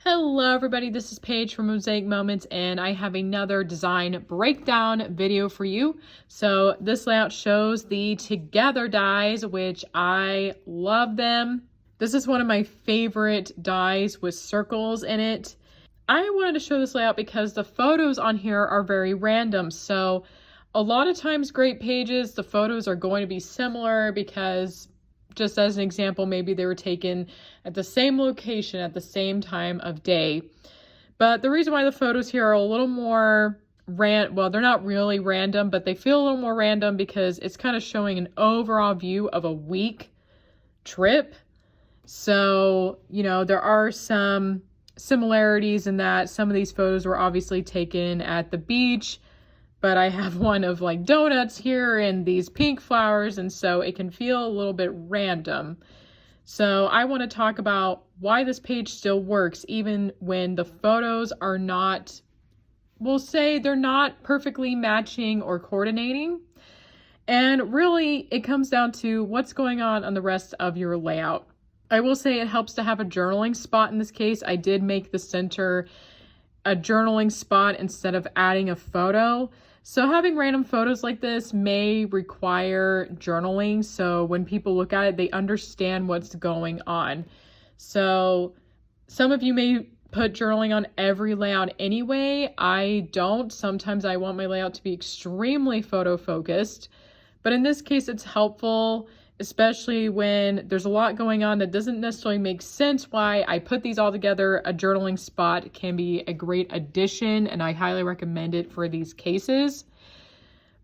Hello everybody, this is Paige from Mosaic Moments and I have another design breakdown video for you. So this layout shows the together dies, which I love them. This is one of my favorite dies with circles in it. I wanted to show this layout because the photos on here are very random. So a lot of times great pages, the photos are going to be similar because just as an example, maybe they were taken at the same location at the same time of day. But the reason why the photos here are a little more well, they're not really random, but they feel a little more random because it's kind of showing an overall view of a week trip. So, there are some similarities in that some of these photos were obviously taken at the beach, but I have one of like donuts here and these pink flowers, and so it can feel a little bit random. So I want to talk about why this page still works even when the photos are not, we'll say they're not perfectly matching or coordinating. And really it comes down to what's going on the rest of your layout. I will say it helps to have a journaling spot in this case. I did make the center a journaling spot instead of adding a photo. So having random photos like this may require journaling. So when people look at it, they understand what's going on. So some of you may put journaling on every layout anyway. I don't. Sometimes I want my layout to be extremely photo focused. But in this case, it's helpful, especially when there's a lot going on that doesn't necessarily make sense why I put these all together. A journaling spot can be a great addition, and I highly recommend it for these cases.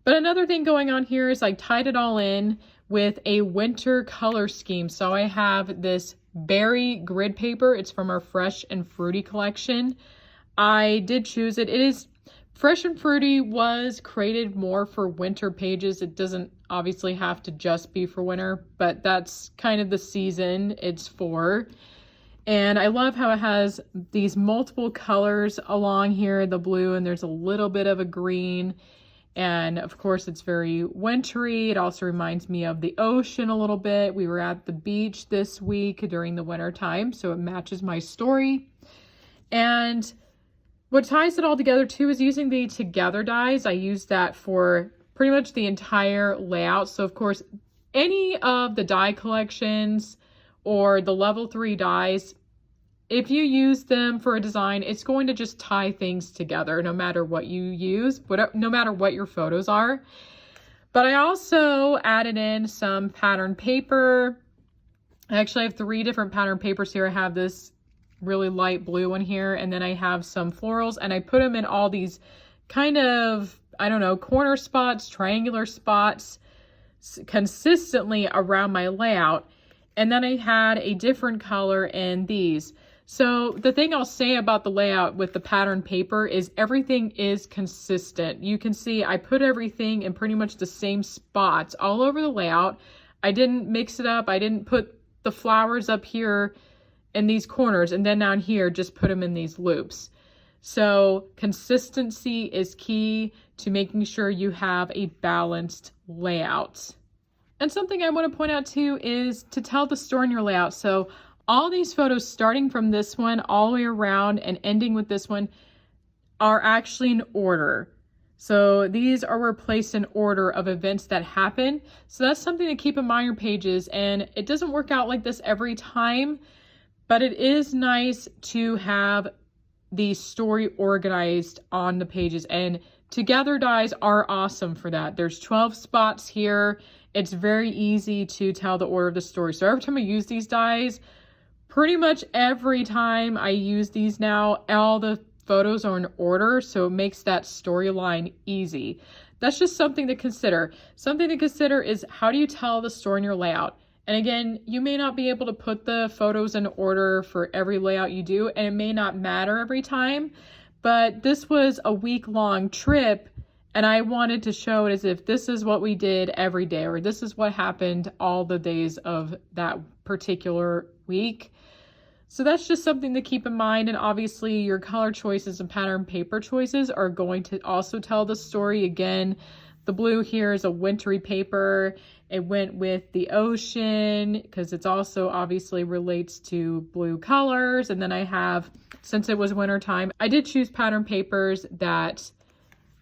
But another thing going on here is I tied it all in with a winter color scheme. So I have this berry grid paper. It's from our Fresh and Fruity collection. I did choose it. It is Fresh and Fruity was created more for winter pages. It doesn't obviously have to just be for winter, but that's kind of the season it's for. And I love how it has these multiple colors along here, the blue, and there's a little bit of a green. And of course it's very wintry. It also reminds me of the ocean a little bit. We were at the beach this week during the winter time, so it matches my story. And what ties it all together too is using the together dies. I use that for pretty much the entire layout. So of course, any of the die collections or the level 3 dies, if you use them for a design, it's going to just tie things together no matter what you use, no matter what your photos are. But I also added in some pattern paper. I actually have 3 different pattern papers here. I have this really light blue one here, and then I have some florals, and I put them in all these kind of, I don't know, corner spots, triangular spots consistently around my layout. And then I had a different color in these. So the thing I'll say about the layout with the pattern paper is everything is consistent. You can see I put everything in pretty much the same spots all over the layout. I didn't mix it up. I didn't put the flowers up here in these corners and then down here just put them in these loops. So consistency is key to making sure you have a balanced layout. And something I want to point out too is to tell the story in your layout. So all these photos starting from this one all the way around and ending with this one are actually in order. So these are placed in order of events that happen. So that's something to keep in mind on your pages, and it doesn't work out like this every time. But it is nice to have the story organized on the pages, and together dies are awesome for that. There's 12 spots here. It's very easy to tell the order of the story. So every time I use these dies, pretty much every time I use these now, all the photos are in order, so it makes that storyline easy. That's just something to consider. Something to consider is how do you tell the story in your layout? And again, you may not be able to put the photos in order for every layout you do, and it may not matter every time, but this was a week-long trip, and I wanted to show it as if this is what we did every day, or this is what happened all the days of that particular week. So that's just something to keep in mind, and obviously your color choices and pattern paper choices are going to also tell the story. Again, The blue here is a wintry paper. It went with the ocean because it's also obviously relates to blue colors. And then I have, since it was wintertime, I did choose pattern papers that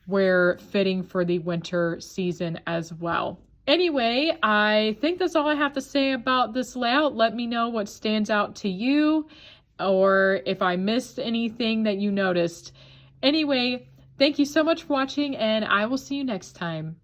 were fitting for the winter season as well. Anyway, I think that's all I have to say about this layout. Let me know what stands out to you or if I missed anything that you noticed. Anyway, thank you so much for watching, and I will see you next time.